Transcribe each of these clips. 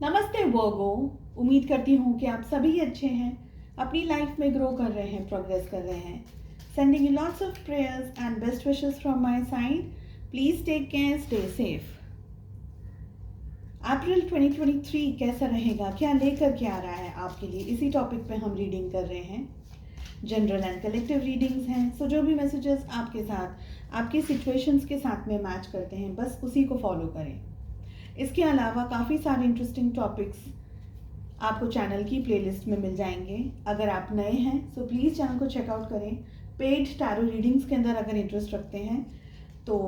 नमस्ते वर्गो। उम्मीद करती हूँ कि आप सभी अच्छे हैं, अपनी लाइफ में ग्रो कर रहे हैं, प्रोग्रेस कर रहे हैं। Sending you lots of prayers and best wishes from my side. Please take care, stay safe. April 2023 कैसा रहेगा, क्या लेकर के आ रहा है आपके लिए, इसी टॉपिक पे हम रीडिंग कर रहे हैं। जनरल एंड कलेक्टिव रीडिंग्स हैं, सो जो भी मैसेजेस आपके साथ आपकी सिचुएशंस के साथ में मैच करते हैं, बस उसी को फॉलो करें। इसके अलावा काफ़ी सारे इंटरेस्टिंग टॉपिक्स आपको चैनल की प्लेलिस्ट में मिल जाएंगे। अगर आप नए हैं तो प्लीज़ चैनल को चेकआउट करें। पेड टैरो रीडिंग्स के अंदर अगर इंटरेस्ट रखते हैं तो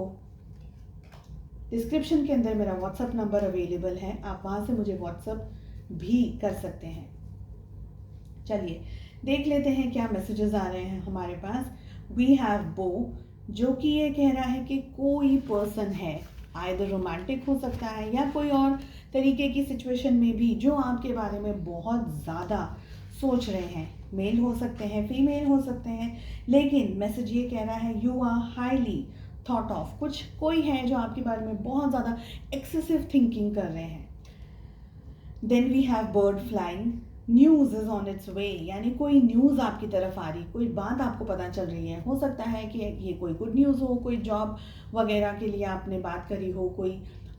डिस्क्रिप्शन के अंदर मेरा व्हाट्सअप नंबर अवेलेबल है, आप वहाँ से मुझे व्हाट्सअप भी कर सकते हैं। चलिए देख लेते हैं क्या मैसेजेस आ रहे हैं हमारे पास। वी हैव बो, जो कि ये कह रहा है कि कोई पर्सन है, आइदर रोमांटिक हो सकता है या कोई और तरीके की सिचुएशन में भी, जो आपके बारे में बहुत ज़्यादा सोच रहे हैं। मेल हो सकते हैं, फीमेल हो सकते हैं, लेकिन मैसेज ये कह रहा है you are highly thought of. कोई है जो आपके बारे में बहुत ज़्यादा एक्सेसिव थिंकिंग कर रहे हैं। Then we have bird flying, news is on its way, यानी कोई न्यूज़ आपकी तरफ आ रही, कोई बात आपको पता चल रही है। हो सकता है कि ये कोई गुड न्यूज़ हो, कोई जॉब वगैरह के लिए आपने बात करी हो, कोई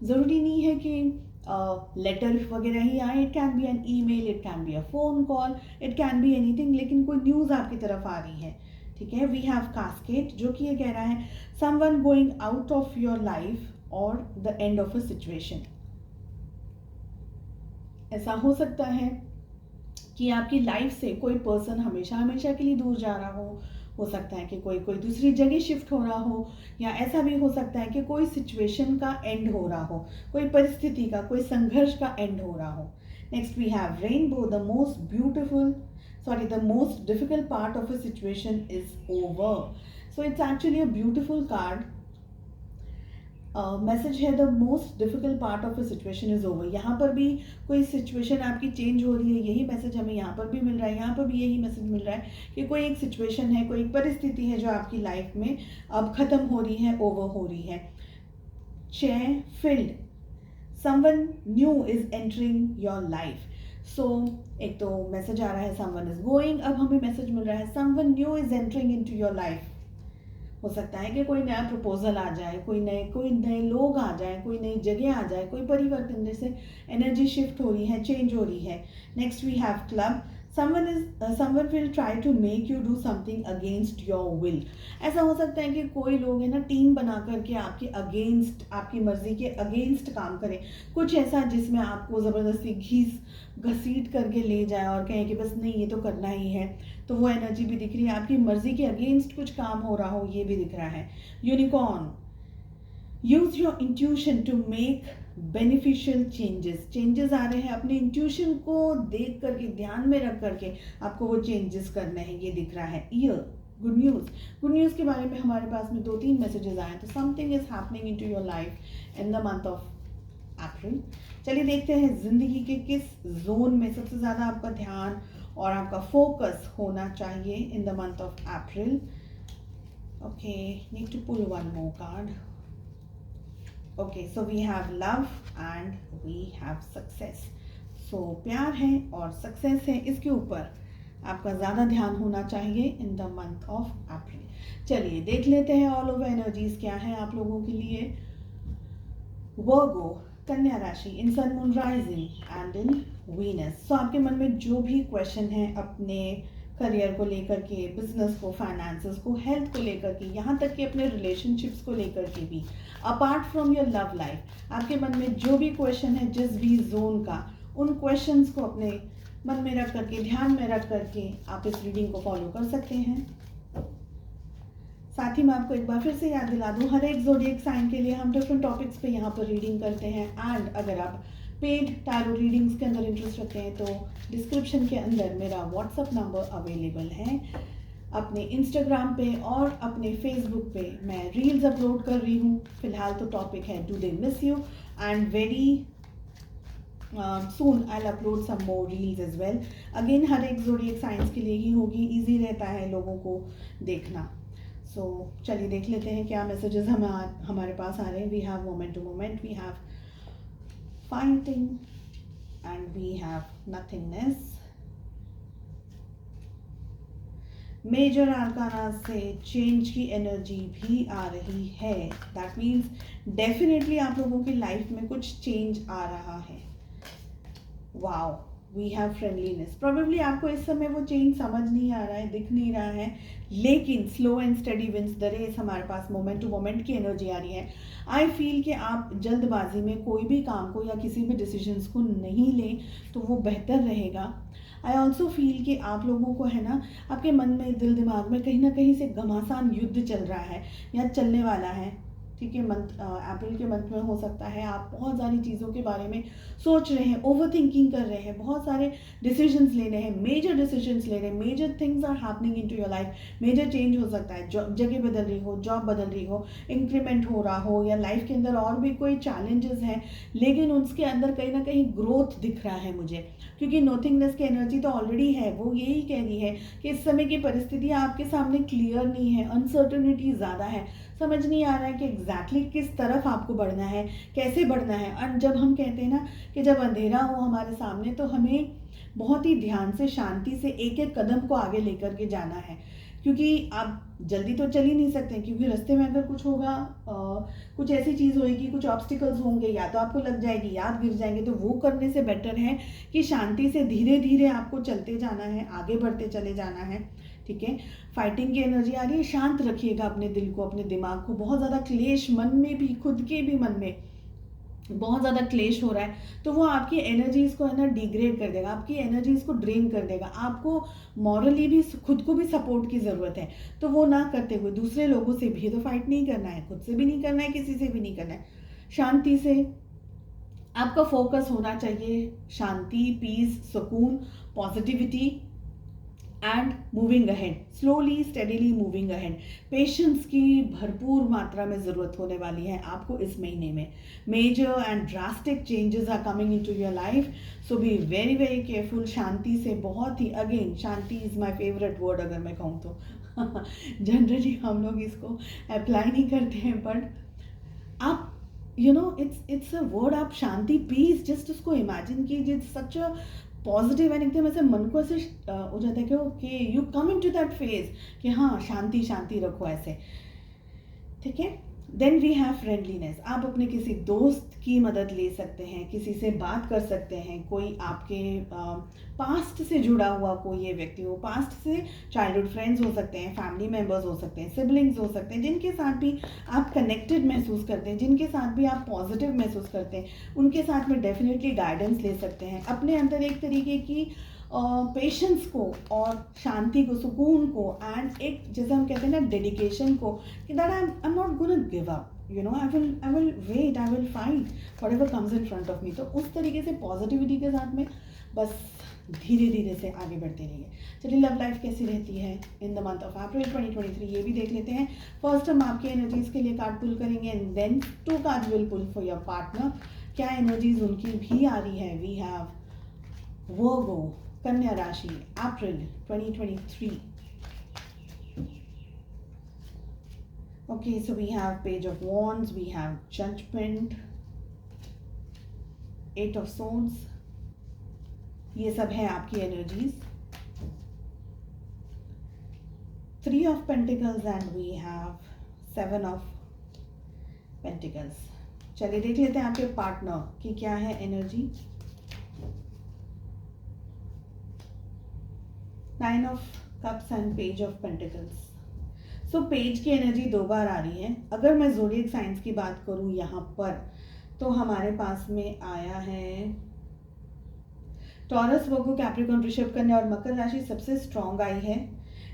ज़रूरी नहीं है कि लेटर वगैरह ही आए। It can be an email, it can be a phone call, it can be anything, लेकिन कोई न्यूज़ आपकी तरफ आ रही है। ठीक है। वी हैव कास्केट, जो कि ये कह रहा है someone going out of your life और the end of a situation. ऐसा हो सकता है कि आपकी लाइफ से कोई पर्सन हमेशा हमेशा के लिए दूर जा रहा हो सकता है कि कोई दूसरी जगह शिफ्ट हो रहा हो, या ऐसा भी हो सकता है कि कोई सिचुएशन का एंड हो रहा हो, कोई परिस्थिति का, कोई संघर्ष का एंड हो रहा हो। Next we have rainbow, the most difficult part of a situation is over. So it's actually a beautiful card. Message है the most difficult part of a situation is over. यहाँ पर भी कोई सिचुएशन आपकी change हो रही है, यही मैसेज हमें यहाँ पर भी मिल रहा है। यहाँ पर भी यही मैसेज मिल रहा है कि कोई एक सिचुएशन है, कोई एक परिस्थिति है जो आपकी लाइफ में अब खत्म हो रही है, ओवर हो रही है। Chair filled, someone new is entering your life. So एक तो मैसेज आ रहा है समवन इज गोइंग, अब हमें मैसेज मिल रहा है someone new is entering into your life. हो सकता है कि कोई नया प्रपोजल आ जाए, कोई नए लोग आ जाए, कोई नई जगह आ जाए, कोई परिवर्तन, जैसे एनर्जी शिफ्ट हो रही है, चेंज हो रही है। Next we have club, someone will try to make you do something against your will. ऐसा हो सकता है कि कोई लोग है ना, टीम बना करके आपके अगेंस्ट, आपकी मर्जी के अगेंस्ट काम करें। कुछ ऐसा जिसमें आपको ज़बरदस्ती घसीट करके ले जाए और कहें कि बस नहीं ये तो करना ही है। तो वो एनर्जी भी दिख रही है, आपकी मर्जी के अगेंस्ट कुछ काम हो रहा हो, ये भी दिख रहा है। Unicorn, use your intuition to make beneficial changes आ रहे हैं, अपने इंट्यूशन को देख करके, ध्यान में रख करके आपको वो चेंजेस करने हैं, ये दिख रहा है। ईयर, गुड न्यूज़ के बारे में हमारे पास में 2-3 मैसेजेस आए। तो something is happening into your life in the month of April. चलिए देखते हैं जिंदगी के किस जोन में सबसे ज़्यादा आपका ध्यान और आपका फोकस होना चाहिए in the month of April. Okay, need to pull one more card. Okay, so we have love and we have success. So प्यार है और सक्सेस है, इसके ऊपर आपका ज़्यादा ध्यान होना चाहिए in the month of April. चलिए देख लेते हैं ऑल ओवर एनर्जीज क्या है आप लोगों के लिए। वर्गो, कन्या राशि, in sun moon rising and in Venus. So आपके मन में जो भी क्वेश्चन है अपने करियर को लेकर के, बिजनेस को, फाइनेंसेस को, हेल्थ को लेकर के, यहाँ तक कि अपने रिलेशनशिप्स को लेकर के भी, apart from your love life, आपके मन में जो भी क्वेश्चन है जिस भी जोन का, उन क्वेश्चंस को अपने मन में रख करके, ध्यान में रख करके आप इस रीडिंग को फॉलो कर सकते हैं। साथ ही मैं आपको एक बार फिर से याद दिला दूं, हर एक ज़ोडिएक साइन के लिए हम डिफरेंट टॉपिक्स पे यहाँ पर रीडिंग करते हैं। एंड अगर आप पेड टैरो रीडिंग्स के अंदर इंटरेस्ट रखते हैं तो डिस्क्रिप्शन के अंदर मेरा व्हाट्सअप नंबर अवेलेबल है। अपने इंस्टाग्राम पे और अपने फेसबुक पे मैं रील्स अपलोड कर रही हूँ। फिलहाल तो टॉपिक है do they miss you, and very soon I'll upload some more reels as well. Again हर एक ज़ोडिएक साइंस के लिए ही होगी, ईजी रहता है लोगों को देखना। सो चलिए देख लेते हैं क्या मैसेजेस हमारे पास आ रहे हैं। We have moment to moment, we have fighting and we have nothingness. Major arcana से चेंज की एनर्जी भी आ रही है। दैट मीन्स डेफिनेटली आप लोगों की लाइफ में कुछ चेंज आ रहा है। Wow, we have friendliness. Probably आपको इस समय वो चेंज समझ नहीं आ रहा है, दिख नहीं रहा है, लेकिन slow and steady wins the race. हमारे पास मोमेंट टू मोमेंट की एनर्जी आ रही है। आई फील कि आप जल्दबाजी में कोई भी काम को या किसी भी डिसीजंस को नहीं लें तो वो बेहतर रहेगा। आई ऑल्सो फील कि आप लोगों को है ना, आपके मन में, दिल दिमाग में कहीं ना कहीं से घमासान युद्ध चल रहा है या चलने वाला है। ठीक है, अप्रैल के मंथ में हो सकता है आप बहुत सारी चीज़ों के बारे में सोच रहे हैं, ओवर थिंकिंग कर रहे हैं, बहुत सारे डिसीजंस ले रहे हैं, मेजर डिसीजंस ले रहे हैं, major things are happening into your life. Major change हो सकता है, जगह बदल रही हो, जॉब बदल रही हो, इंक्रीमेंट हो रहा हो, या लाइफ के अंदर और भी कोई चैलेंजेस हैं, लेकिन उसके अंदर कहीं ना कहीं ग्रोथ दिख रहा है मुझे, क्योंकि नोथिंगनेस की एनर्जी तो ऑलरेडी है। वो यही कह रही है कि इस समय की परिस्थितियाँ आपके सामने क्लियर नहीं है, अनसर्टनिटी ज़्यादा है, समझ नहीं आ रहा है कि एग्जैक्टली किस तरफ आपको बढ़ना है, कैसे बढ़ना है। और जब हम कहते हैं ना कि जब अंधेरा हो हमारे सामने, तो हमें बहुत ही ध्यान से, शांति से एक एक कदम को आगे लेकर के जाना है, क्योंकि आप जल्दी तो चल ही नहीं सकते, क्योंकि रास्ते में अगर कुछ होगा, कुछ ऐसी चीज़ होगी, कुछ ऑब्स्टिकल्स होंगे, या तो आपको लग जाएगी या आप गिर जाएंगे। तो वो करने से बेटर है कि शांति से धीरे धीरे आपको चलते जाना है, आगे बढ़ते चले जाना है। ठीक है, फाइटिंग की एनर्जी आ रही है। शांत रखिएगा अपने दिल को, अपने दिमाग को। बहुत ज़्यादा क्लेश मन में भी, खुद के भी मन में बहुत ज़्यादा क्लेश हो रहा है, तो वो आपकी एनर्जीज़ को है ना डिग्रेड कर देगा, आपकी एनर्जीज़ को ड्रेन कर देगा। आपको मॉरली भी, खुद को भी सपोर्ट की ज़रूरत है। तो वो ना करते हुए दूसरे लोगों से भी तो फाइट नहीं करना है, खुद से भी नहीं करना है, किसी से भी नहीं करना है। शांति से आपका फोकस होना चाहिए, शांति, पीस, सुकून, positivity and moving ahead, slowly steadily moving ahead. Patience की भरपूर मात्रा में ज़रूरत होने वाली है आपको इस महीने में। Major and drastic changes are coming into your life, so be very very careful. शांति से, बहुत ही, again shanti is my favourite word अगर मैं कहूँ तो। जनरली हम लोग इसको अप्लाई नहीं करते हैं, बट आप इट्स अ वर्ड। आप शांति, पीस, जस्ट उसको इमेजिन कीजिए, सच अ पॉजिटिव एंड एकदम ऐसे मन को ऐसे हो जाता है कि okay, you come into that phase कि हाँ, शांति शांति रखो ऐसे। ठीक है, देन वी हैव फ्रेंडलीनेस। आप अपने किसी दोस्त की मदद ले सकते हैं, किसी से बात कर सकते हैं, कोई आपके पास्ट से जुड़ा हुआ कोई ये व्यक्ति हो, पास्ट से चाइल्डहुड फ्रेंड्स हो सकते हैं, फैमिली मेम्बर्स हो सकते हैं, सिबलिंग्स हो सकते हैं, जिनके साथ भी आप कनेक्टेड महसूस करते हैं, जिनके साथ भी आप पॉजिटिव महसूस करते हैं, उनके साथ में डेफिनेटली गाइडेंस ले सकते हैं। अपने अंदर एक तरीके की पेशेंस को और शांति को, सुकून को, एंड एक जैसे हम कहते हैं ना डेडिकेशन को, कि that I am not gonna give up, I will wait, I will fight whatever comes in front of me. तो उस तरीके से पॉजिटिविटी के साथ में बस धीरे धीरे से आगे बढ़ते रहिए। चलिए, लव लाइफ कैसी रहती है इन द मंथ ऑफ अप्रैल 2023, ये भी देख लेते हैं। फर्स्ट हम आपके एनर्जीज के लिए कार्ड पुल करेंगे, and then 2 card will pull for your partner. क्या एनर्जीज उनकी भी आ रही है? वी हैव वर्गो, कन्या राशि, अप्रैल 2023। Okay, so we have Page of Wands, we have Judgment, 8 of Swords. ये सब है आपकी energies. 3 of Pentacles and we have 7 of Pentacles. चलिए देख लेते हैं आपके पार्टनर की क्या है energy. 9 of Cups and Page of Pentacles. So page की एनर्जी 2 बार आ रही है। अगर मैं ज़ोडिएक साइंस की बात करूँ यहाँ पर, तो हमारे पास में आया है टॉरस, वर्गो, कैप्रिकॉर्न, वृषभ, कन्या और मकर राशि सबसे स्ट्रॉन्ग आई है।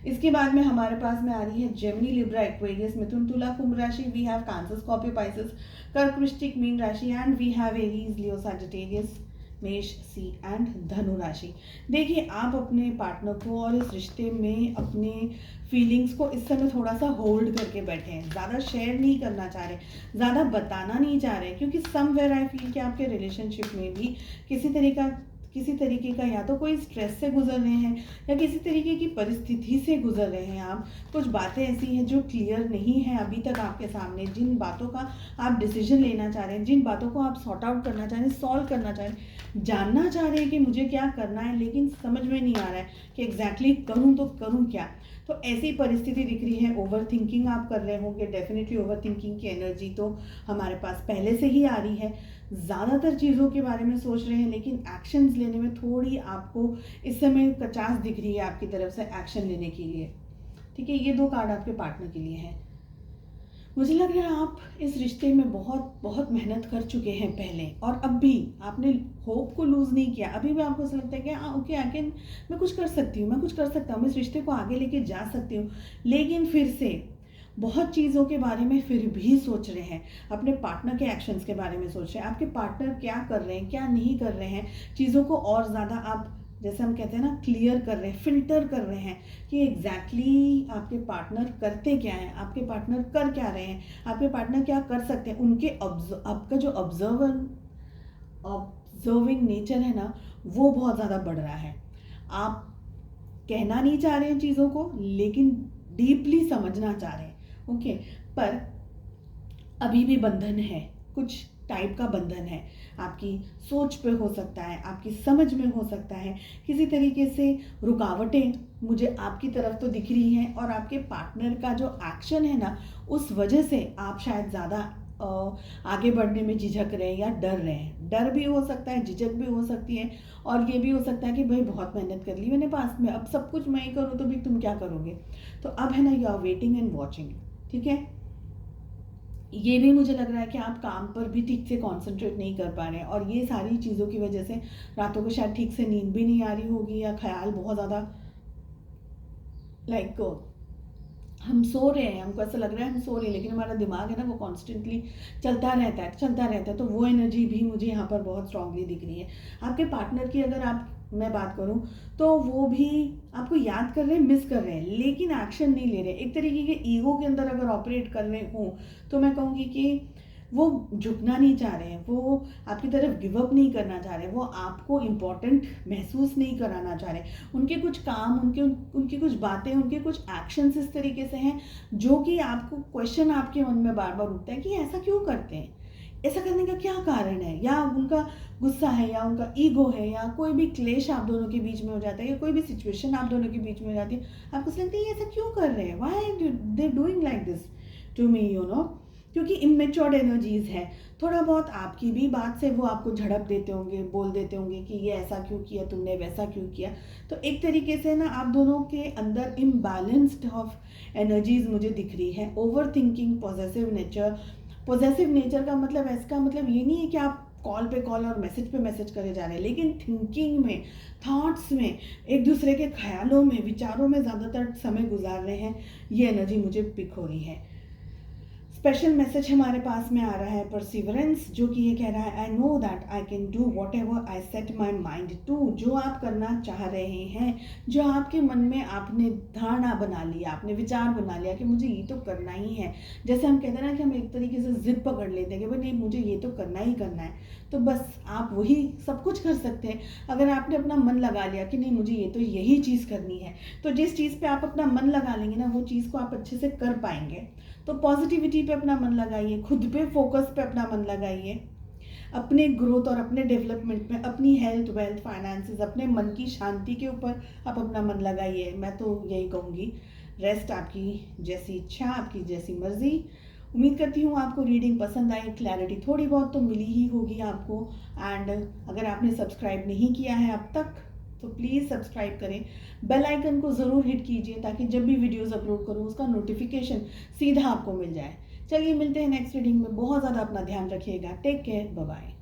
इसके बाद में हमारे पास में आ रही है जेमिनी, लिब्रा, एक्वेरियस, मिथुन, तुला, कुंभ राशि। We have Cancer, Scorpio, Pisces, कर्क, वृश्चिक, मीन राशि, and we have Aries, Leo, Sagittarius, मेष, सी एंड धनु राशि। देखिए, आप अपने पार्टनर को और इस रिश्ते में अपने फीलिंग्स को इस समय थोड़ा सा होल्ड करके बैठे हैं, ज़्यादा शेयर नहीं करना चाह रहे, ज़्यादा बताना नहीं चाह रहे, क्योंकि समवेयर आई फील कि आपके रिलेशनशिप में भी किसी तरीका किसी तरीके का या तो कोई स्ट्रेस से गुजर रहे हैं या किसी तरीके की परिस्थिति से गुजर रहे हैं आप। कुछ बातें ऐसी हैं जो क्लियर नहीं है अभी तक आपके सामने, जिन बातों का आप डिसीजन लेना चाह रहे हैं, जिन बातों को आप सॉर्ट आउट करना चाह रहे हैं, सॉल्व करना चाह रहे हैं, जानना चाह रहे हैं कि मुझे क्या करना है, लेकिन समझ में नहीं आ रहा है कि एग्जैक्टली करूँ तो करूँ क्या। तो ऐसी परिस्थिति दिख रही है। ओवर थिंकिंग आप कर रहे होंगे, डेफिनेटली ओवर थिंकिंग की एनर्जी तो हमारे पास पहले से ही आ रही है। ज़्यादातर चीज़ों के बारे में सोच रहे हैं, लेकिन एक्शंस लेने में थोड़ी आपको इस समय कचास दिख रही है आपकी तरफ से एक्शन लेने के लिए। ठीक है, ये 2 कार्ड आपके पार्टनर के लिए हैं। मुझे लग रहा है आप इस रिश्ते में बहुत बहुत मेहनत कर चुके हैं पहले, और अब भी आपने होप को लूज़ नहीं किया। अभी भी आपको ऐसा लगता है कि हाँ ओके, आई कैन, मैं कुछ कर सकती हूँ, मैं कुछ कर सकता हूँ, मैं इस रिश्ते को आगे लेके जा सकती हूँ। लेकिन फिर से बहुत चीज़ों के बारे में फिर भी सोच रहे हैं, अपने पार्टनर के एक्शंस के बारे में सोच रहे हैं, आपके पार्टनर क्या कर रहे हैं, क्या नहीं कर रहे हैं, चीज़ों को और ज़्यादा आप, जैसे हम कहते हैं ना, क्लियर कर रहे हैं, फिल्टर कर रहे हैं कि एग्जैक्टली आपके पार्टनर करते क्या हैं, आपके पार्टनर कर क्या रहे हैं, आपके पार्टनर क्या कर सकते हैं। उनके आपका जो ऑब्जर्विंग नेचर है ना, वो बहुत ज़्यादा बढ़ रहा है। आप कहना नहीं चाह रहे हैं चीज़ों को, लेकिन डीपली समझना चाह रहे हैं। ओके, पर अभी भी बंधन है, कुछ टाइप का बंधन है। आपकी सोच पे हो सकता है, आपकी समझ में हो सकता है, किसी तरीके से रुकावटें मुझे आपकी तरफ तो दिख रही हैं, और आपके पार्टनर का जो एक्शन है ना, उस वजह से आप शायद ज़्यादा आगे बढ़ने में झिझक रहे हैं या डर रहे हैं। डर भी हो सकता है, झिझक भी हो सकती है, और ये भी हो सकता है कि भाई बहुत मेहनत कर ली मैंने पास में, अब सब कुछ मैं ही करूँ तो भी तुम क्या करोगे। तो अब है ना, you are waiting and watching. ठीक है, ये भी मुझे लग रहा है कि आप काम पर भी ठीक से कंसंट्रेट नहीं कर पा रहे हैं, और ये सारी चीज़ों की वजह से रातों को शायद ठीक से नींद भी नहीं आ रही होगी, या ख्याल बहुत ज़्यादा लाइक हम सो रहे हैं, हमको ऐसा लग रहा है हम सो रहे हैं, लेकिन हमारा दिमाग है ना, वो कॉन्स्टेंटली चलता रहता है, चलता रहता है। तो वो एनर्जी भी मुझे यहाँ पर बहुत स्ट्रांगली दिख रही है। आपके पार्टनर की अगर मैं बात करूँ तो वो भी आपको याद कर रहे हैं, मिस कर रहे हैं, लेकिन एक्शन नहीं ले रहे। एक तरीके के ईगो के अंदर अगर ऑपरेट कर रहे हों तो मैं कहूँगी कि वो झुकना नहीं चाह रहे हैं, वो आपकी तरफ गिव अप नहीं करना चाह रहे, वो आपको इम्पोर्टेंट महसूस नहीं कराना चाह रहे। उनके कुछ काम, उनकी कुछ बातें, उनके कुछ एक्शंस इस तरीके से हैं जो कि आपको क्वेश्चन आपके मन में बार बार उठता है कि ऐसा क्यों करते हैं, ऐसा करने का क्या कारण है, या उनका गुस्सा है, या उनका ईगो है, या कोई भी क्लेश आप दोनों के बीच में हो जाता है, या कोई भी सिचुएशन आप दोनों के बीच में हो जाती है, आपको लगता है ये ऐसा क्यों कर रहे हैं, why they doing like this to me, you know. क्योंकि इमेच्योर्ड एनर्जीज है, थोड़ा बहुत आपकी भी बात से वो आपको झड़प देते होंगे, बोल देते होंगे कि ये ऐसा क्यों किया तुमने, वैसा क्यों किया। तो एक तरीके से ना आप दोनों के अंदर इम्बैलेंस्ड ऑफ एनर्जीज मुझे दिख रही है। ओवर थिंकिंग, पॉजिटिव नेचर का मतलब, इसका मतलब ये नहीं है कि आप कॉल पे कॉल और मैसेज पे मैसेज करे जा रहे हैं, लेकिन थिंकिंग में, थॉट्स में, एक दूसरे के ख्यालों में, विचारों में ज़्यादातर समय गुजार रहे हैं। ये एनर्जी मुझे पिक हो रही है। स्पेशल मैसेज हमारे पास में आ रहा है परसिवरेंस, जो कि ये कह रहा है, I know that I can do whatever I set my mind to. जो आप करना चाह रहे हैं, जो आपके मन में आपने धारणा बना लिया, आपने विचार बना लिया कि मुझे ये तो करना ही है। जैसे हम कहते हैं ना कि हम एक तरीके से जिद पकड़ लेते हैं कि भाई नहीं, मुझे ये तो करना ही करना है, तो बस आप वही सब कुछ कर सकते हैं। अगर आपने अपना मन लगा लिया कि नहीं मुझे ये तो यही चीज़ करनी है, तो जिस चीज़ पे आप अपना मन लगा लेंगे ना, वो चीज़ को आप अच्छे से कर पाएंगे। तो पॉजिटिविटी पे अपना मन लगाइए, खुद पे फोकस पे अपना मन लगाइए, अपने ग्रोथ और अपने डेवलपमेंट में, अपनी हेल्थ, वेल्थ, फाइनेंसेस, अपने मन की शांति के ऊपर आप अपना मन लगाइए। मैं तो यही कहूँगी, रेस्ट आपकी जैसी इच्छा, आपकी जैसी मर्जी। उम्मीद करती हूँ आपको रीडिंग पसंद आई, क्लैरिटी थोड़ी बहुत तो मिली ही होगी आपको। एंड अगर आपने सब्सक्राइब नहीं किया है अब तक तो प्लीज़ सब्सक्राइब करें, बेल आइकन को ज़रूर हिट कीजिए ताकि जब भी वीडियोस अपलोड करूँ उसका नोटिफिकेशन सीधा आपको मिल जाए। चलिए मिलते हैं नेक्स्ट रीडिंग में। बहुत ज़्यादा अपना ध्यान रखिएगा। Take care, bye bye.